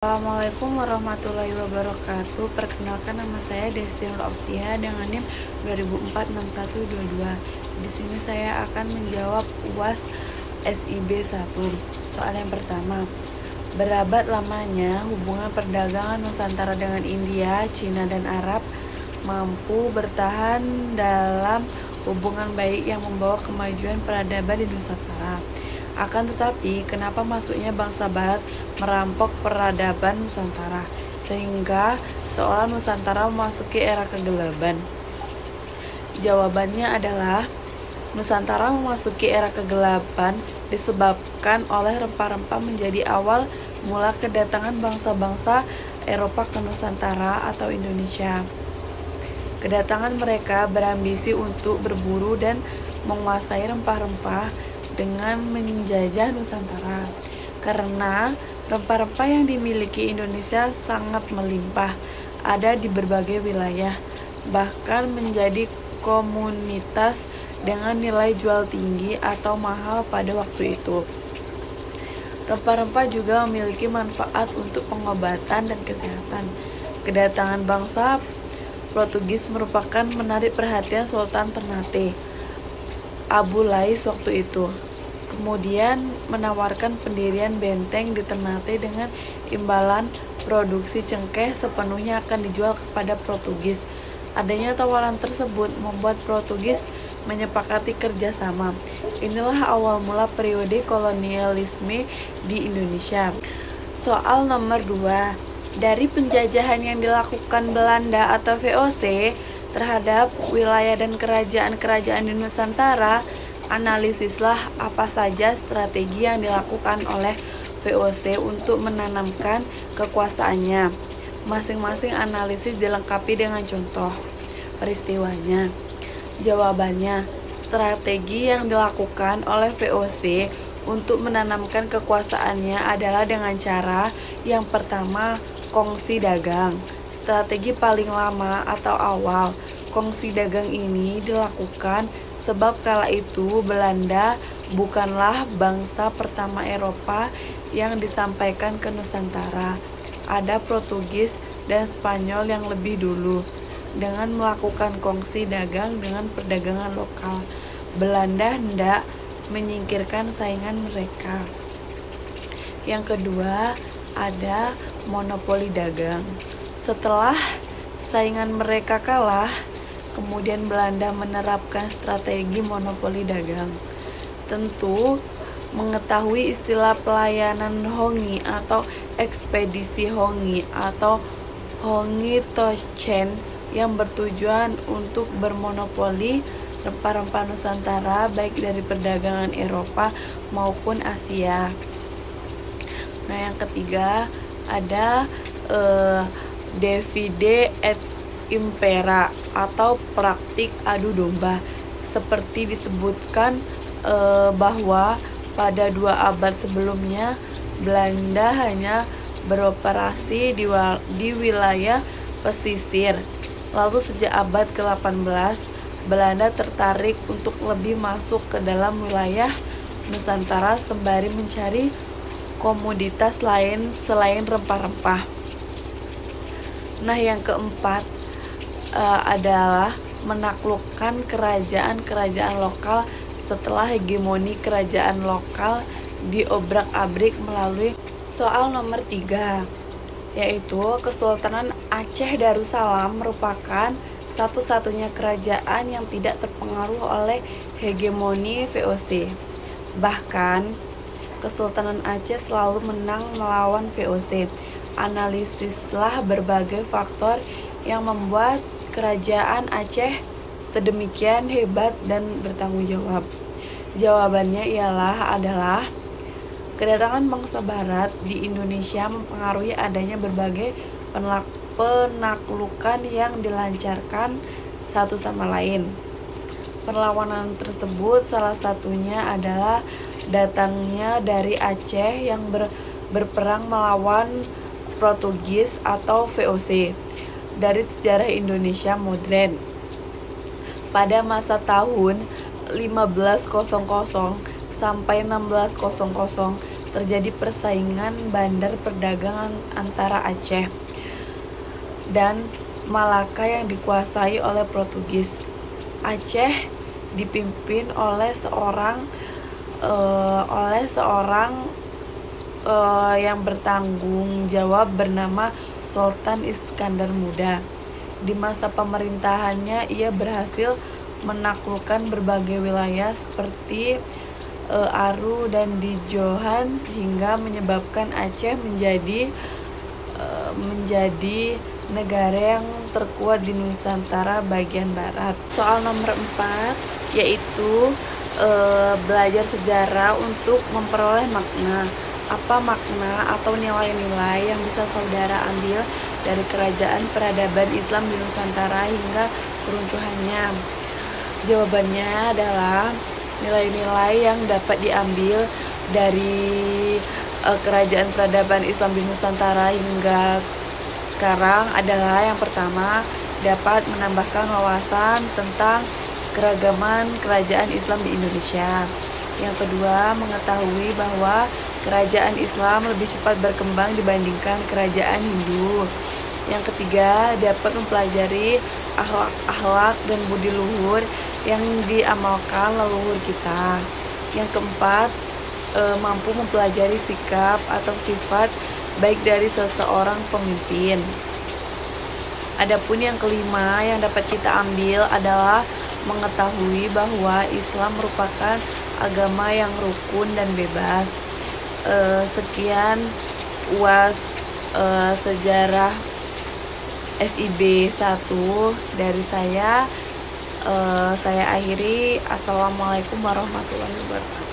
Assalamualaikum warahmatullahi wabarakatuh. Perkenalkan, nama saya Desti Nur Oktia dengan NIM 20046122. Di sini saya akan menjawab UAS SIB 1. Soal yang pertama. Berabad lamanya hubungan perdagangan Nusantara dengan India, Cina, dan Arab mampu bertahan dalam hubungan baik yang membawa kemajuan peradaban di Nusantara. Akan tetapi, kenapa masuknya bangsa Barat merampok peradaban Nusantara, sehingga seolah Nusantara memasuki era kegelapan? Jawabannya adalah, Nusantara memasuki era kegelapan disebabkan oleh rempah-rempah menjadi awal mula kedatangan bangsa-bangsa Eropa ke Nusantara atau Indonesia. Kedatangan mereka berambisi untuk berburu dan menguasai rempah-rempah dengan menjajah Nusantara. Karena rempah-rempah yang dimiliki Indonesia sangat melimpah, ada di berbagai wilayah, bahkan menjadi komoditas dengan nilai jual tinggi atau mahal pada waktu itu. Rempah-rempah juga memiliki manfaat untuk pengobatan dan kesehatan. Kedatangan bangsa Portugis merupakan menarik perhatian Sultan Ternate Abu Lais waktu itu. Kemudian menawarkan pendirian benteng di Ternate dengan imbalan produksi cengkeh sepenuhnya akan dijual kepada Portugis. Adanya tawaran tersebut membuat Portugis menyepakati kerjasama. Inilah awal mula periode kolonialisme di Indonesia. Soal nomor 2. Dari penjajahan yang dilakukan Belanda atau VOC terhadap wilayah dan kerajaan-kerajaan di Nusantara, analisislah apa saja strategi yang dilakukan oleh VOC untuk menanamkan kekuasaannya. Masing-masing analisis dilengkapi dengan contoh peristiwanya. Jawabannya, strategi yang dilakukan oleh VOC untuk menanamkan kekuasaannya adalah dengan cara yang pertama, kongsi dagang. Strategi paling lama atau awal kongsi dagang ini dilakukan sebab kala itu Belanda bukanlah bangsa pertama Eropa yang disampaikan ke Nusantara. Ada Portugis dan Spanyol yang lebih dulu. Dengan melakukan kongsi dagang dengan perdagangan lokal, Belanda hendak menyingkirkan saingan mereka. Yang kedua, ada monopoli dagang. Setelah saingan mereka kalah, kemudian Belanda menerapkan strategi monopoli dagang. Tentu mengetahui istilah pelayanan Hongi atau ekspedisi Hongi atau Hongi Tochen yang bertujuan untuk bermonopoli rempah-rempah Nusantara baik dari perdagangan Eropa maupun Asia. Nah, yang ketiga ada divide et impera atau praktik adu domba. Seperti disebutkan bahwa pada 2 abad sebelumnya Belanda hanya beroperasi di wilayah pesisir. Lalu sejak abad ke-18 Belanda tertarik untuk lebih masuk ke dalam wilayah Nusantara sembari mencari komoditas lain selain rempah-rempah. Nah, yang keempat adalah menaklukkan kerajaan-kerajaan lokal setelah hegemoni kerajaan lokal diobrak-abrik melalui soal nomor 3, yaitu Kesultanan Aceh Darussalam merupakan satu-satunya kerajaan yang tidak terpengaruh oleh hegemoni VOC. Bahkan, Kesultanan Aceh selalu menang melawan VOC. Analisislah berbagai faktor yang membuat kerajaan Aceh sedemikian hebat dan bertanggung jawab. Jawabannya adalah kedatangan bangsa Barat di Indonesia mempengaruhi adanya berbagai penaklukan yang dilancarkan satu sama lain. Perlawanan tersebut salah satunya adalah datangnya dari Aceh yang berperang melawan Portugis atau VOC. Dari sejarah Indonesia modern, pada masa tahun 1500 sampai 1600 terjadi persaingan bandar perdagangan antara Aceh dan Malaka yang dikuasai oleh Portugis. Aceh dipimpin oleh seorang yang bertanggung jawab bernama Sultan Iskandar Muda. Di masa pemerintahannya ia berhasil menaklukkan berbagai wilayah seperti Aru dan Dijohan hingga menyebabkan Aceh menjadi negara yang terkuat di Nusantara bagian barat. Soal nomor 4 yaitu belajar sejarah untuk memperoleh makna. Apa makna atau nilai-nilai yang bisa saudara ambil dari kerajaan peradaban Islam di Nusantara hingga keruntuhannya? Jawabannya adalah nilai-nilai yang dapat diambil dari kerajaan peradaban Islam di Nusantara hingga sekarang adalah yang pertama, dapat menambahkan wawasan tentang keragaman kerajaan Islam di Indonesia. Yang kedua, mengetahui bahwa kerajaan Islam lebih cepat berkembang dibandingkan kerajaan Hindu. Yang ketiga, dapat mempelajari akhlak dan budi luhur yang diamalkan leluhur kita. Yang keempat, mampu mempelajari sikap atau sifat baik dari seseorang pemimpin. Adapun yang kelima yang dapat kita ambil adalah mengetahui bahwa Islam merupakan agama yang rukun dan bebas. Sekian UAS sejarah SIB 1 dari saya. Saya akhiri. Assalamualaikum warahmatullahi wabarakatuh.